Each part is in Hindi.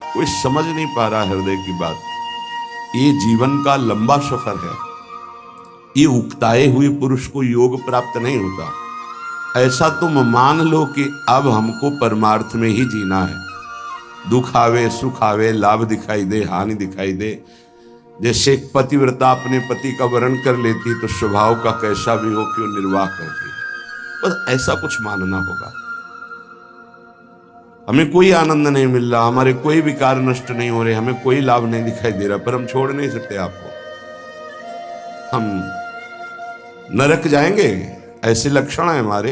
कोई समझ नहीं पा रहा हृदय की बात। ये जीवन का लंबा सफर है। ये उकताए हुए पुरुष को योग प्राप्त नहीं होता। ऐसा तुम मान लो कि अब हमको परमार्थ में ही जीना है। दुख आवे सुख आवे, लाभ दिखाई दे हानि दिखाई दे। जैसे एक पतिव्रता अपने पति का वरण कर लेती तो स्वभाव का कैसा भी हो कि वो निर्वाह करती, बस ऐसा कुछ मानना होगा। हमें कोई आनंद नहीं मिल रहा, हमारे कोई विकार नष्ट नहीं हो रहे, हमें कोई लाभ नहीं दिखाई दे रहा, पर हम छोड़ नहीं सकते आपको। हम नरक जाएंगे ऐसे लक्षण है हमारे,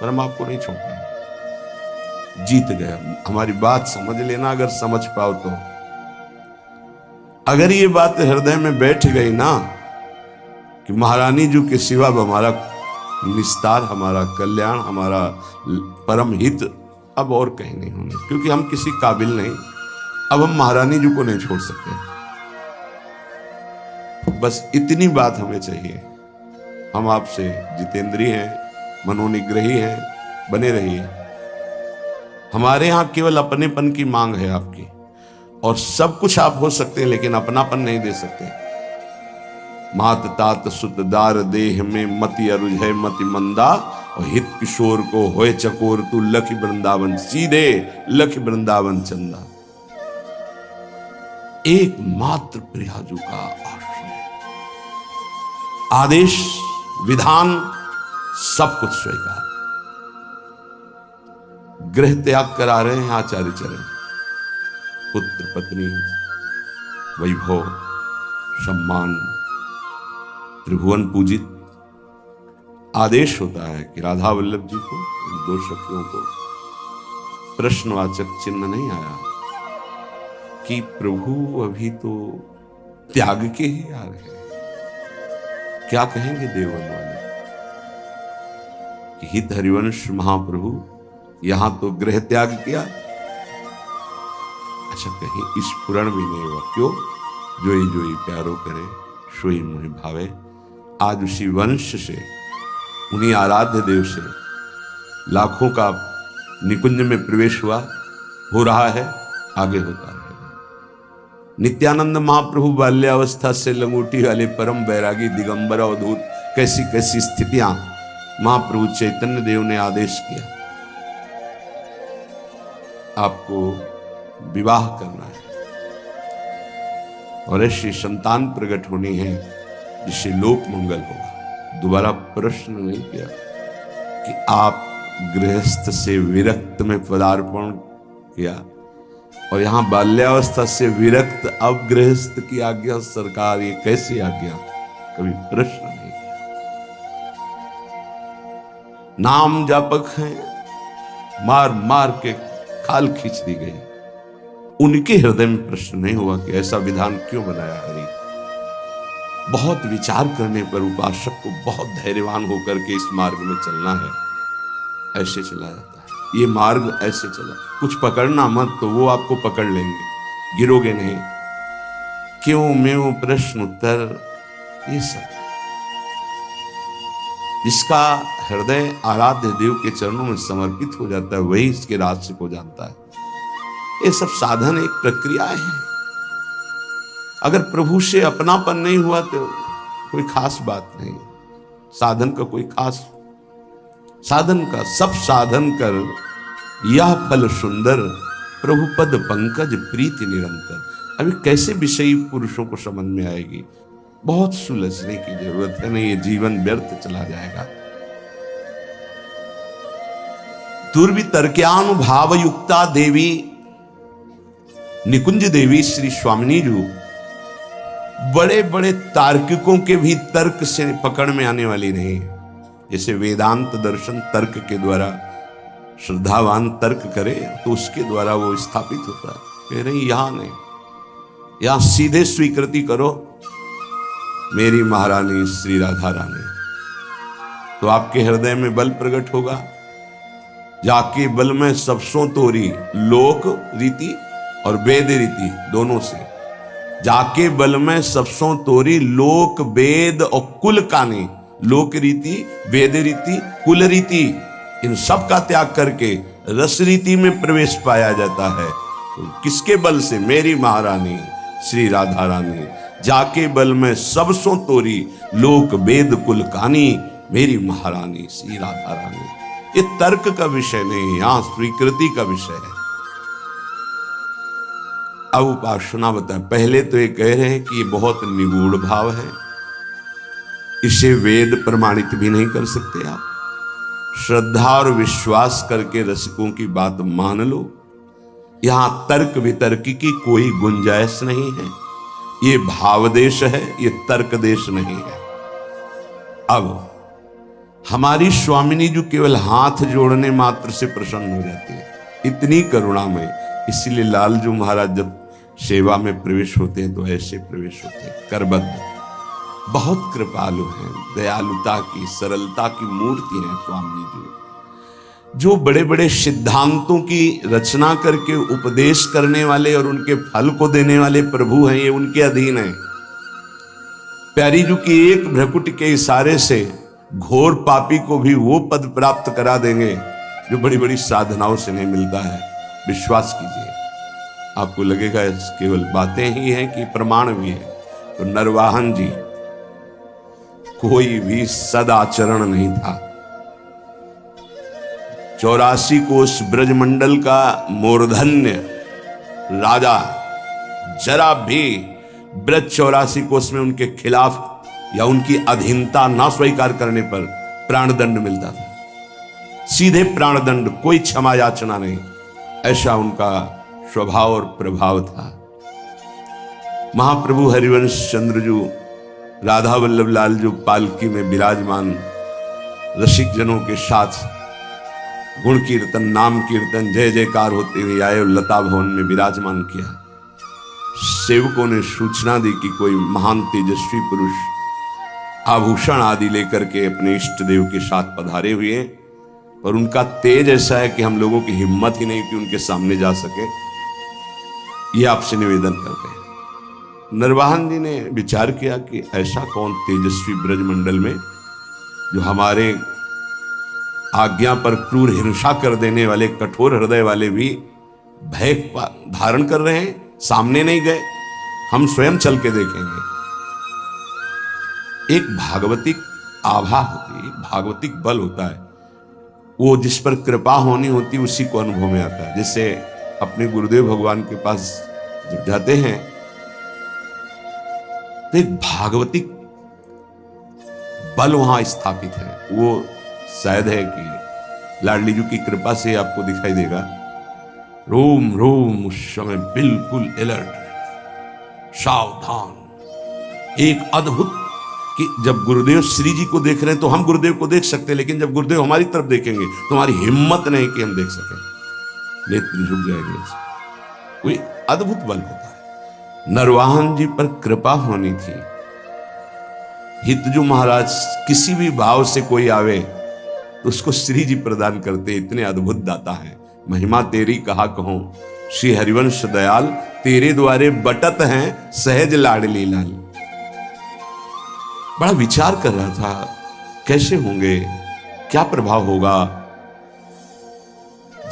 पर हम आपको नहीं छोड़ना। जीत गए। हमारी बात समझ लेना, अगर समझ पाओ तो। अगर ये बात हृदय में बैठ गई ना कि महारानी जी के सिवा हमारा निस्तार, हमारा कल्याण, हमारा परम हित अब और कहीं नहीं होना, क्योंकि हम किसी काबिल नहीं। अब हम महारानी जी को नहीं छोड़ सकते। बस इतनी बात हमें चाहिए। हम आपसे जितेंद्रीय हैं, मनोनिग्रही हैं, बने रहिए। हमारे यहां केवल अपनेपन की मांग है आपकी, और सब कुछ आप हो सकते हैं लेकिन अपनापन नहीं दे सकते। मात तात सुत दार देह में मति अरुझय मति मंदा, और हित किशोर को होए चकोर तू लखी वृंदावन, सीधे लखी वृंदावन चंदा। एकमात्र प्रियाजू का आश्रय, आदेश विधान सब कुछ स्वीकार। गृह त्याग करा रहे हैं आचार्य चरण। पुत्र पत्नी वैभव सम्मान त्रिभुवन पूजित। आदेश होता है कि राधा वल्लभ जी को, दो सखियों को प्रश्नवाचक चिन्ह नहीं आया कि प्रभु अभी तो त्याग के ही आ रहे हैं। क्या कहेंगे देवन वाले कि हित हरिवंश महाप्रभु यहां तो गृह त्याग किया। अच्छा, कहीं इस पुराण भी नहीं हुआ। क्यों? जोई जोई प्यारो करे सोई मोहि भावे। आज उसी वंश से, उन्हीं आराध्य देव से लाखों का निकुंज में प्रवेश हुआ, हो रहा है, आगे होता रहेगा। नित्यानंद महाप्रभु बाल्यावस्था से लंगोटी वाले परम बैरागी दिगंबर अवधूत, कैसी कैसी स्थितियां महाप्रभु चैतन्य देव ने आदेश किया। आपको विवाह करना है और ऐसी संतान प्रकट होनी है जिससे लोक मंगल होगा। दोबारा प्रश्न नहीं किया कि आप गृहस्थ से विरक्त में पदार्पण किया, और यहां बाल्यावस्था से विरक्त अब गृहस्थ की आज्ञा, सरकार ये कैसी आज्ञा? कभी प्रश्न नहीं किया। नाम जापक हैं, मार मार के खाल खींच दी गई। उनके हृदय में प्रश्न नहीं हुआ कि ऐसा विधान क्यों बनाया हरि। बहुत विचार करने पर उपासक को बहुत धैर्यवान होकर के इस मार्ग में चलना है। ऐसे चला जाता है ये मार्ग, ऐसे चला। कुछ पकड़ना मत, तो वो आपको पकड़ लेंगे, गिरोगे नहीं। क्यों में प्रश्न उत्तर, ये सब जिसका हृदय आराध्य देव के चरणों में समर्पित हो जाता है, वही इसके रहस्य को जानता है। ये सब साधन एक प्रक्रिया है। अगर प्रभु से अपनापन नहीं हुआ तो कोई खास बात नहीं। साधन का कोई खास, साधन का सब साधन कर यह फल सुंदर, प्रभु पद पंकज प्रीति निरंतर। अभी कैसे विषयी पुरुषों को समझ में आएगी? बहुत सुलझने की जरूरत है, नहीं ये जीवन व्यर्थ चला जाएगा। दुर्वितर्क्यानुभाव युक्ता देवी निकुंज देवी श्री स्वामिनी जी बड़े बड़े तार्किकों के भी तर्क से पकड़ में आने वाली नहीं। जैसे वेदांत दर्शन तर्क के द्वारा, श्रद्धावान तर्क करे तो उसके द्वारा वो स्थापित होता है। कह रही यहां नहीं, यहां सीधे स्वीकृति करो मेरी महारानी श्री राधा रानी, तो आपके हृदय में बल प्रकट होगा। जाके बल में सबसों तोरी लोक रीति और वेद रीति दोनों से, जाके बल में सबसों तोरी लोक वेद और कुल कानी। लोक रीति, वेद रीति, कुल रीति, इन सब का त्याग करके रस रीति में प्रवेश पाया जाता है। तो किसके बल से? मेरी महारानी श्री राधा रानी, जाके बल में सब सो तोरी, लोक वेद कुल कानी, मेरी महारानी श्री राधा रानी। ये तर्क का विषय नहीं, यहां स्वीकृति का विषय है। अब उपासना बताए। पहले तो ये कह रहे हैं कि ये बहुत निगूढ़ भाव है, इसे वेद प्रमाणित भी नहीं कर सकते आप। श्रद्धा और विश्वास करके रसिकों की बात मान लो। यहां तर्क वितर्क की कोई गुंजाइश नहीं है। ये भाव देश है, ये तर्क देश नहीं है। अब हमारी स्वामिनी जो केवल हाथ जोड़ने मात्र से प्रसन्न हो जाती है, इतनी करुणा में। इसीलिए लालजू महाराज जब सेवा में प्रवेश होते हैं तो ऐसे प्रवेश होते हैं, करबद्ध। बहुत कृपालु हैं, दयालुता की, सरलता की मूर्ति है स्वामी जी। जो बड़े बड़े सिद्धांतों की रचना करके उपदेश करने वाले और उनके फल को देने वाले प्रभु हैं, ये उनके अधीन है। प्यारी जी की एक भ्रकुट के इशारे से घोर पापी को भी वो पद प्राप्त करा देंगे जो बड़ी बड़ी साधनाओं से नहीं मिलता है। विश्वास कीजिए, आपको लगेगा केवल बातें ही हैं कि प्रमाण भी है। तो नरवाहन जी कोई भी सदाचरण नहीं था। 84 कोष ब्रजमंडल का मूर्धन्य राजा जरा भी ब्रज 84 कोष में उनके खिलाफ या उनकी अधीनता ना स्वीकार करने पर प्राणदंड मिलता था। सीधे प्राणदंड, कोई क्षमा याचना नहीं। ऐसा उनका स्वभाव और प्रभाव था। महाप्रभु हरिवंश चंद्र जो राधा वल्लभ लाल जो पालकी में विराजमान रसिक जनों के साथ गुण कीर्तन, नाम कीर्तन, जय जयकार होते हुए आए और लता भवन में विराजमान किया। सेवकों ने सूचना दी कि कोई महान तेजस्वी पुरुष आभूषण आदि लेकर के अपने इष्ट देव के साथ पधारे हुए हैं, और उनका तेज ऐसा है कि हम लोगों की हिम्मत ही नहीं कि उनके सामने जा सके। ये आपसे निवेदन करते हैं। नरवाहन जी ने विचार किया कि ऐसा कौन तेजस्वी ब्रजमंडल में जो हमारे आज्ञा पर क्रूर हिंसा कर देने वाले, कठोर हृदय वाले भी भय धारण कर रहे हैं, सामने नहीं गए, हम स्वयं चल के देखेंगे। एक भागवतिक आभा होती है, भागवतिक बल होता है, वो जिस पर कृपा होनी होती है उसी को अनुभव में आता है। जैसे अपने गुरुदेव भगवान के पास जब जाते हैं तो एक भागवतिक बल वहां स्थापित है। वो शायद है कि लाडली जी की कृपा से आपको दिखाई देगा। रोम रोम उस समय बिल्कुल अलर्ट, सावधान। एक अद्भुत कि जब गुरुदेव श्री जी को देख रहे हैं तो हम गुरुदेव को देख सकते हैं, लेकिन जब गुरुदेव हमारी तरफ देखेंगे तो हमारी हिम्मत नहीं कि हम देख सकें, नेत्र झुक जाएंगे। कोई अद्भुत बल होता है। नरवाहन जी पर कृपा होनी थी। हितजू महाराज किसी भी भाव से कोई आवे तो उसको श्री जी प्रदान करते, इतने अद्भुत दाता हैं। महिमा तेरी कहा कहूं, श्री हरिवंश दयाल, तेरे द्वारे बटत हैं सहज लाडली लाल। बड़ा विचार कर रहा था कैसे होंगे, क्या प्रभाव होगा।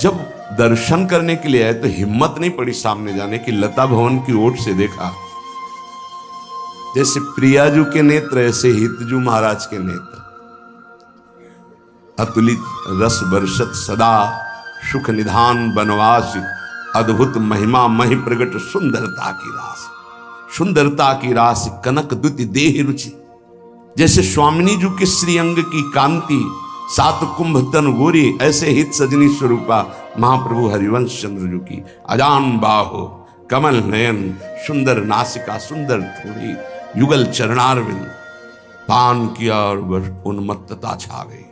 जब दर्शन करने के लिए आए तो हिम्मत नहीं पड़ी सामने जाने की। लता भवन की ओट से देखा, जैसे प्रियाजू के नेत्र ऐसे हितजू महाराज के नेत्र, अतुलित रस बरसत सदा, सुख निधान बनवास, अद्भुत महिमा महि प्रगट, सुंदरता की रास, सुंदरता की रास, कनक द्युति देह रुचि। जैसे स्वामिनी जी के श्रीअंग की कांति, सात कुंभ तन गोरी, ऐसे हित सजनी स्वरूपा महाप्रभु हरिवंश चंद्र जी की अजान बाहो, कमल नयन, सुंदर नासिका, सुंदर थोड़ी, युगल चरणारविंद, पान किया और उन्मत्तता छा गई।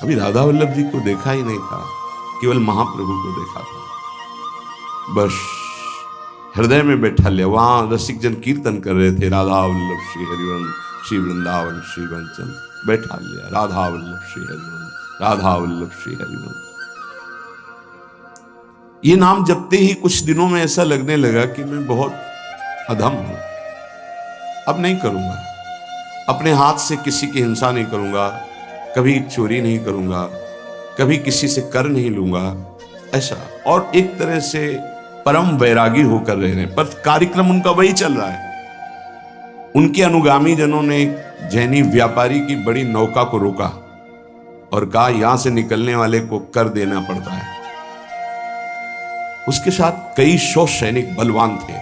अभी राधा वल्लभ जी को देखा ही नहीं था, केवल महाप्रभु को देखा था। बस हृदय में बैठा लिया। वहां रसिक जन कीर्तन कर रहे थे, राधा वल्लभ श्री हरिवंश, श्री वृंदावन श्री वंचन, बैठा लिया, राधा वल्लभ श्री हरिवंश, राधा वल्लभ श्री हरिवंश। ये नाम जपते ही कुछ दिनों में ऐसा लगने लगा कि मैं बहुत अधम हूं, अब नहीं करूंगा, अपने हाथ से किसी की हिंसा नहीं करूंगा, कभी चोरी नहीं करूंगा, कभी किसी से कर नहीं लूंगा, ऐसा। और एक तरह से परम वैरागी होकर रह रहे हैं, पर कार्यक्रम उनका वही चल रहा है। उनके अनुगामी जनों ने जैनी व्यापारी की बड़ी नौका को रोका और कहा यहां से निकलने वाले को कर देना पड़ता है। उसके साथ कई 100 सैनिक बलवान थे,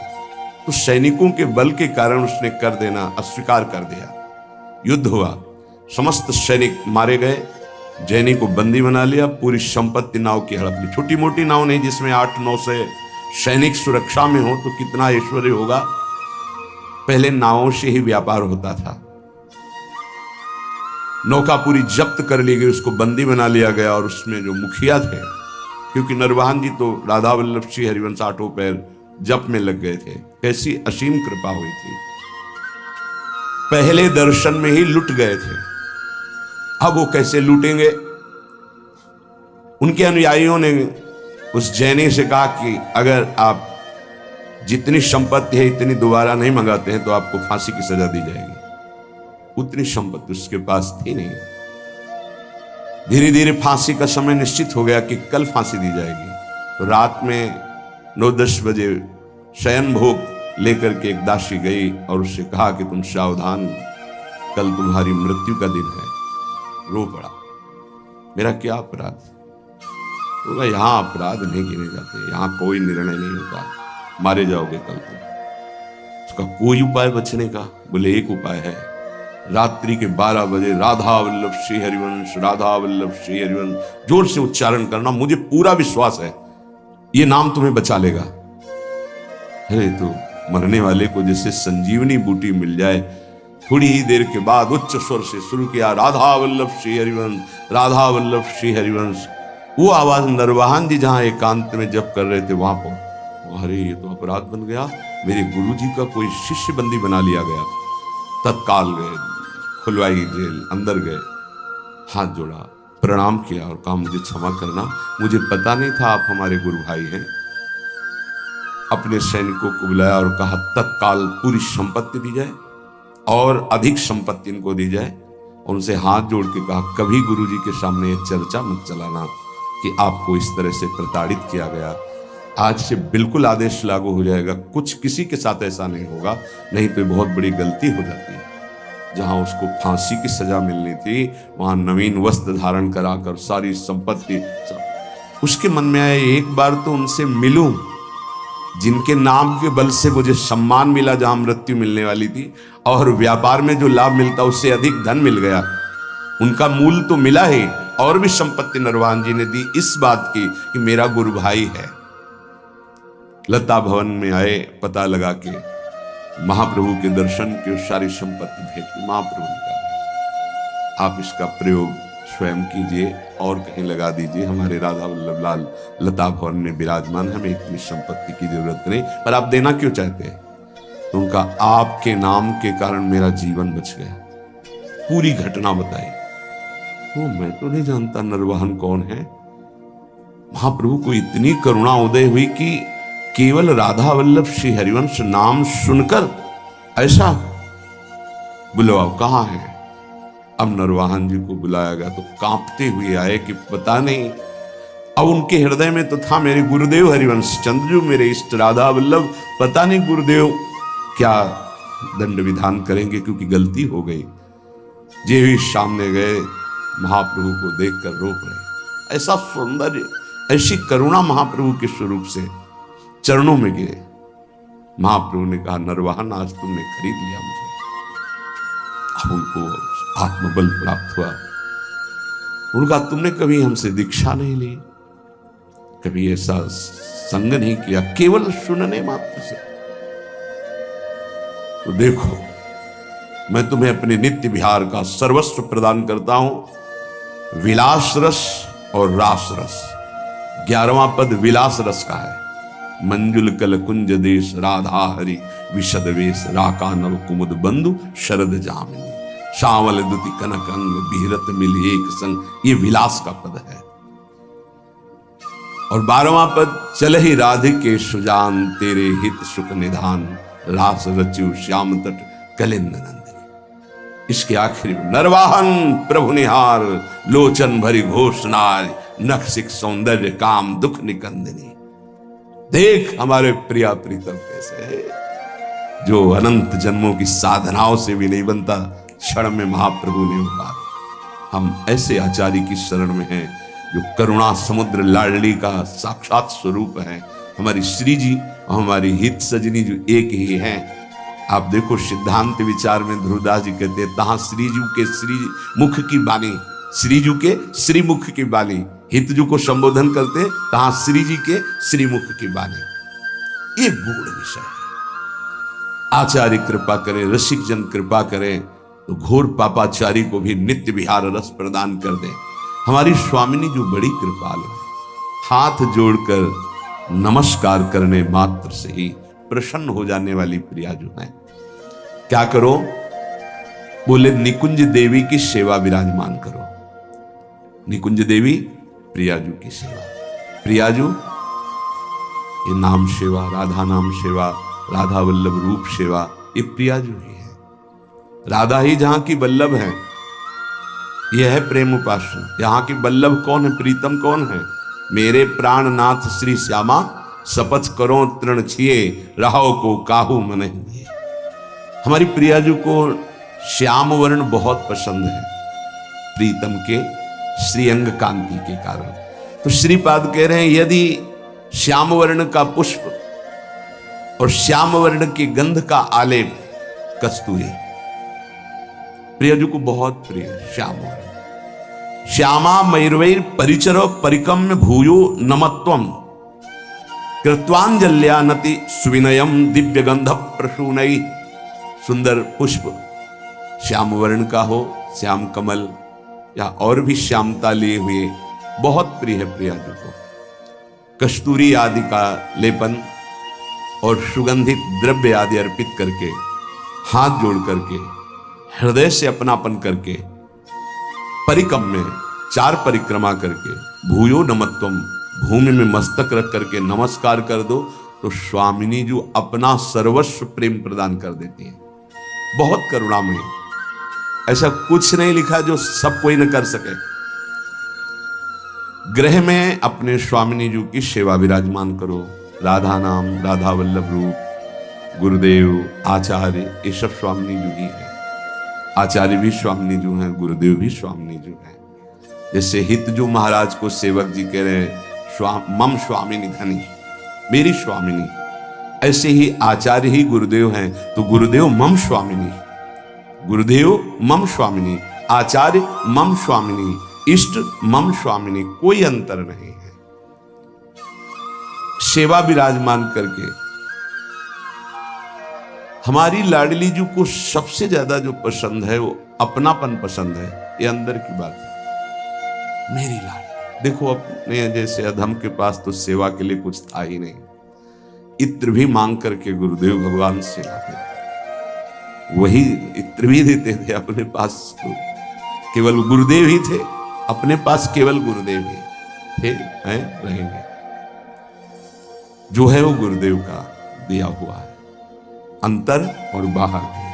तो सैनिकों के बल के कारण उसने कर देना अस्वीकार कर दिया। युद्ध हुआ, समस्त सैनिक मारे गए, जैनी को बंदी बना लिया, पूरी संपत्ति नाव की हड़प ली। छोटी मोटी नाव नहीं जिसमें 8-9 से सैनिक सुरक्षा में हो तो कितना ऐश्वर्य होगा। पहले नावों से ही व्यापार होता था। नौका पूरी जब्त कर ली गई, उसको बंदी बना लिया गया और उसमें जो मुखिया थे, क्योंकि नरवाहन जी तो राधा वल्लभ श्री हरिवंश आठों पैर जप में लग गए थे, कैसी असीम कृपा हुई थी। पहले दर्शन में ही लुट गए थे, अब वो कैसे लूटेंगे। उनके अनुयायियों ने उस जैनी से कहा कि अगर आप जितनी संपत्ति है इतनी दोबारा नहीं मंगाते हैं तो आपको फांसी की सजा दी जाएगी। उतनी संपत्ति उसके पास थी नहीं। धीरे धीरे फांसी का समय निश्चित हो गया कि कल फांसी दी जाएगी। तो रात में 9-10 बजे शयन भोग लेकर के एक दासी गई और उससे कहा कि तुम सावधान, कल तुम्हारी मृत्यु का दिन है। रो पड़ा, मेरा क्या अपराध? बोला यहां अपराध नहीं गिने जाते, यहां कोई निर्णय नहीं होता, मारे जाओगे कल तुम। उसका कोई उपाय बचने का? बोले एक उपाय है, रात्रि के 12 बजे राधा वल्लभ श्री हरिवंश, राधा वल्लभ श्री हरिवंश जोर से उच्चारण करना, मुझे पूरा विश्वास है ये नाम तुम्हें बचा लेगा। अरे तो मरने वाले को जैसे संजीवनी बूटी मिल जाए। थोड़ी ही देर के बाद उच्च स्वर से शुरू किया, राधा वल्लभ श्री हरिवंश, राधा वल्लभ श्री हरिवंश। वो आवाज नरवाहन जी जहां एकांत में जप कर रहे थे वहां पर, अरे ये तो अपराध बन गया, मेरे गुरु जी का कोई शिष्य बंदी बना लिया गया। तत्काल गए, खुलवाई जेल, अंदर गए, हाथ जोड़ा, प्रणाम किया और कहा मुझे क्षमा करना, मुझे पता नहीं था आप हमारे गुरु भाई हैं। अपने सैनिकों को बुलाया और कहा तत्काल पूरी संपत्ति दी जाए और अधिक संपत्ति इनको दी जाए। उनसे हाथ जोड़ के कहा कभी गुरुजी के सामने ये चर्चा मत चलाना कि आपको इस तरह से प्रताड़ित किया गया। आज से बिल्कुल आदेश लागू हो जाएगा, कुछ किसी के साथ ऐसा नहीं होगा, नहीं तो बहुत बड़ी गलती हो जाती है। जहां उसको फांसी की सजा मिलनी थी वहां नवीन वस्त्र धारण कराकर सारी संपत्ति उसके मन में आया एक बार तो उनसे मिलूं, जिनके नाम के बल से मुझे सम्मान मिला जहां मृत्यु मिलने वाली थी, और व्यापार में जो लाभ मिलता उससे अधिक धन मिल गया। उनका मूल तो मिला ही, और भी संपत्ति नरवाहन जी ने दी इस बात की कि मेरा गुरु भाई है। लता भवन में आए, पता लगा के महाप्रभु के दर्शन की सारी संपत्ति भेंट की। महाप्रभु ने कहा आप इसका प्रयोग स्वयं कीजिए और कहीं लगा दीजिए, हमारे राधा वल्लभ लाल लता भवन में विराजमान, हमें इतनी संपत्ति की जरूरत नहीं, पर आप देना क्यों चाहते हैं? तो उनका आपके नाम के कारण मेरा जीवन बच गया। पूरी घटना बताई। वो मैं तो नहीं जानता नरवाहन कौन है। महाप्रभु को इतनी करुणा उदय हुई कि केवल राधा वल्लभ श्री हरिवंश नाम सुनकर ऐसा बुलवाओ कहाँ है। अब नरवाहन जी को बुलाया गया तो कांपते हुए आए कि पता नहीं। अब उनके हृदय में तो था मेरे गुरुदेव हरिवंश चंद्र मेरे इष्ट राधा वल्लभ, पता नहीं गुरुदेव क्या दंड विधान करेंगे क्योंकि गलती हो गई। जे भी सामने गए महाप्रभु को देखकर रो पड़े। ऐसा सौंदर्य, ऐसी करुणा महाप्रभु के स्वरूप से चरणों में गिरे। महाप्रभु ने कहा नरवाहन आज तुमने खरीद लिया मुझे। अब उनको आत्मबल प्राप्त हुआ। उनका तुमने कभी हमसे दीक्षा नहीं ली, कभी ऐसा संग नहीं किया, केवल सुनने मात्र से। तो देखो मैं तुम्हें अपने नित्य विहार का सर्वस्व प्रदान करता हूं, विलास रस और रास रस। 11वां पद विलास रस का है। मंजुल कल कुंज देश राधा हरि विशद वेश, राका नव कुमुद बंधु शरद जामिनी, श्यामल दुति कनक अंग बिहरत मिल एक संग। ये विलास का पद है। और 12वां पद चल ही राधिके सुजान, तेरे हित सुख निधान, रास रचु श्याम तट कलिंद नंदिनी। इसके आखिरी में नरवाहन प्रभु निहार, लोचन भरी घोषणार, नख सिख सौंदर्य काम दुख निकंदिनी। देख हमारे प्रिया प्रीतम कैसे है, जो अनंत जन्मों की साधनाओं से भी नहीं बनता, क्षण में महाप्रभु ने उतारा। हम ऐसे आचार्य की शरण में हैं जो करुणा समुद्र लाडली का साक्षात स्वरूप है। हमारी श्री जी और हमारी हित सजनी जो एक ही हैं। आप देखो सिद्धांत विचार में ध्रुवदास जी कहते हैं, तहां श्रीजू के श्री मुख की बानी, श्रीजू के श्रीमुख की बानी, हितजू को संबोधन करते तहां श्री जी के श्रीमुख की बानी। ये गूढ़ विषय है। आचार्य कृपा करें, रसिक जन कृपा करें तो घोर पापाचारी को भी नित्य विहार रस प्रदान कर दे। हमारी स्वामिनी जो बड़ी कृपालु है, हाथ जोड़कर नमस्कार करने मात्र से ही प्रसन्न हो जाने वाली प्रिया जो है। क्या करो? बोले निकुंज देवी की सेवा विराजमान करो। निकुंज देवी प्रियाजू की सेवा। प्रियाजू ये नाम सेवा, राधा नाम सेवा, राधा वल्लभ रूप सेवा, ये प्रियाजू ही है। राधा ही जहां की वल्लभ है, यह है प्रेम उपासना। यहां की वल्लभ कौन है, प्रीतम कौन है? मेरे प्राणनाथ श्री श्यामा, शपथ करो तृण छिए, रहो को काहू मन दिए। हमारी प्रियाजू को श्याम वर्ण बहुत पसंद है, प्रीतम के श्रीअंग कांति के कारण। तो श्रीपाद कह रहे हैं, यदि श्याम वर्ण का पुष्प और श्याम वर्ण की गंध का आलेप कस्तूरी प्रियाजू को बहुत प्रिय है। श्याम वर्ण श्यामा मयूरवैर परिचरो परिकम्य भूयो नमत्वम कृत्वांजल्यानति सुविनयम दिव्य गंध प्रसूनई। सुंदर पुष्प श्याम वर्ण का हो, श्याम कमल या और भी श्यामता लिए हुए बहुत प्रिय है प्रियाजू को। कस्तूरी आदि का लेपन और सुगंधित द्रव्य आदि अर्पित करके, हाथ जोड़ करके, हृदय से अपनापन करके, परिकम में 4 परिक्रमा करके, भूयो नमत्वम, भूमि में मस्तक रख करके नमस्कार कर दो तो स्वामिनी जो अपना सर्वस्व प्रेम प्रदान कर देती है। बहुत करुणामयी, ऐसा कुछ नहीं लिखा जो सब कोई न कर सके। गृह में अपने स्वामिनी जी की सेवा विराजमान करो। राधा नाम, राधा वल्लभ रूप, गुरुदेव, आचार्य, ये सब स्वामिनी जी ही है। आचार्य भी स्वामिनी जी हैं, गुरुदेव भी स्वामिनी जी हैं। जैसे हित जो महाराज को सेवक जी कह रहे हैं, मम स्वामिनी धनी, मेरी स्वामिनी, ऐसे ही आचार्य ही गुरुदेव हैं तो गुरुदेव मम स्वामिनी, गुरुदेव मम स्वामिनी, आचार्य मम स्वामिनी, इष्ट मम स्वामिनी, कोई अंतर नहीं है। सेवा विराजमान करके हमारी लाडली जी को सबसे ज्यादा जो पसंद है वो अपनापन पसंद है। ये अंदर की बात है। मेरी लाडली देखो, अपने जैसे अधम के पास तो सेवा के लिए कुछ था ही नहीं, इत्र भी मांग करके गुरुदेव भगवान से लाते, वही इत्र भी देते थे। अपने पास तो केवल गुरुदेव ही थे, अपने पास केवल गुरुदेव ही थे, हैं, रहेंगे। जो है वो गुरुदेव का दिया हुआ है, अंतर और बाहर भी।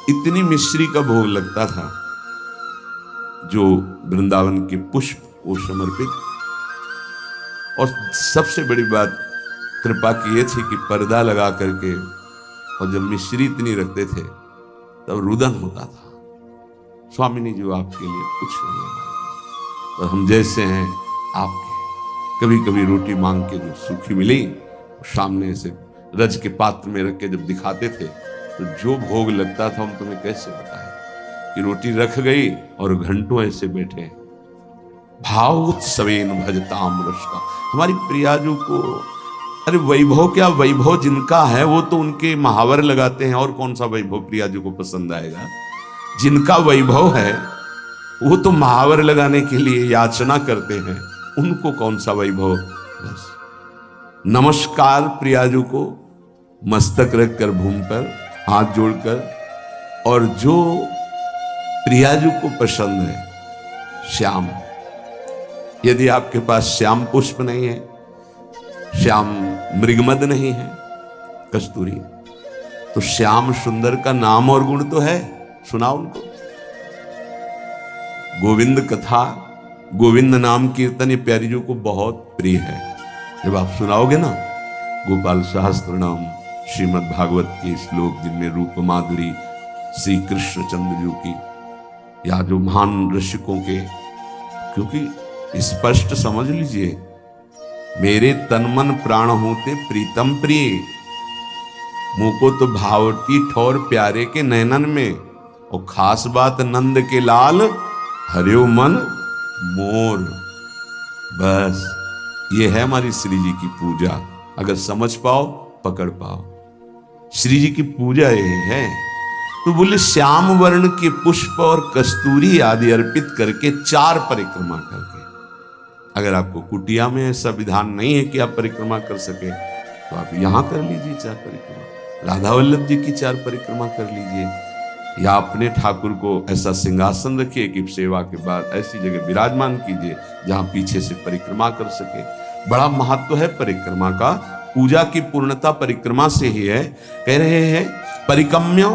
इतनी मिश्री का भोग लगता था जो वृंदावन के पुष्प को समर्पित। और सबसे बड़ी बात कृपा की ये थी कि पर्दा लगा करके, और जब मिश्री इतनी रखते थे तब रुदन होता था, स्वामिनी जी आपके लिए कुछ नहीं है और हम जैसे हैं आपके। कभी कभी रोटी मांग के जो सूखी मिली सामने से रज के पात्र में रख के जब दिखाते थे तो जो भोग लगता था, हम तुम्हें कैसे बताएं कि रोटी रख गई और घंटों ऐसे बैठे। भाव उत्सवेन भजताम रस का। हमारी प्रियाजू को, अरे वैभव क्या, वैभव जिनका है वो तो उनके महावर लगाते हैं, और कौन सा वैभव प्रियाजू को पसंद आएगा? जिनका वैभव है वो तो महावर लगाने के लिए याचना करते हैं, उनको कौन सा वैभव। बस नमस्कार प्रियाजू को, मस्तक रखकर भूमि पर हाथ जोड़कर। और जो प्रियाजू को पसंद है श्याम, यदि आपके पास श्याम पुष्प नहीं है, श्याम मृगमद नहीं है, कस्तूरी, तो श्याम सुंदर का नाम और गुण तो है, सुना उनको। गोविंद कथा, गोविंद नाम कीर्तन ये प्यारी जी को बहुत प्रिय है। जब आप सुनाओगे ना गोपाल सहस्त्र नाम श्रीमद् भागवत के श्लोक जिनमें रूप माधुरी श्री कृष्ण चंद्र जी की या जो महान ऋषिकों के, क्योंकि स्पष्ट समझ लीजिए, मेरे तन मन प्राण होते प्रीतम प्रिय, मुझको तो भावती ठौर प्यारे के नैनन में, और खास बात नंद के लाल हरियो मन मोर। बस ये है हमारी श्री जी की पूजा। अगर समझ पाओ, पकड़ पाओ, श्री जी की पूजा ये है। तो बोले श्याम वर्ण के पुष्प और कस्तूरी आदि अर्पित करके 4 परिक्रमा करके। अगर आपको कुटिया में ऐसा विधान नहीं है कि आप परिक्रमा कर सके, तो आप यहां कर लीजिए 4 परिक्रमा, राधा वल्लभ जी की 4 परिक्रमा कर लीजिए, या अपने ठाकुर को ऐसा सिंहासन रखिए कि सेवा के बाद ऐसी जगह विराजमान कीजिए जहां पीछे से परिक्रमा कर सके। बड़ा महत्व है परिक्रमा का। पूजा की पूर्णता परिक्रमा से ही है। कह रहे हैं परिक्रम्य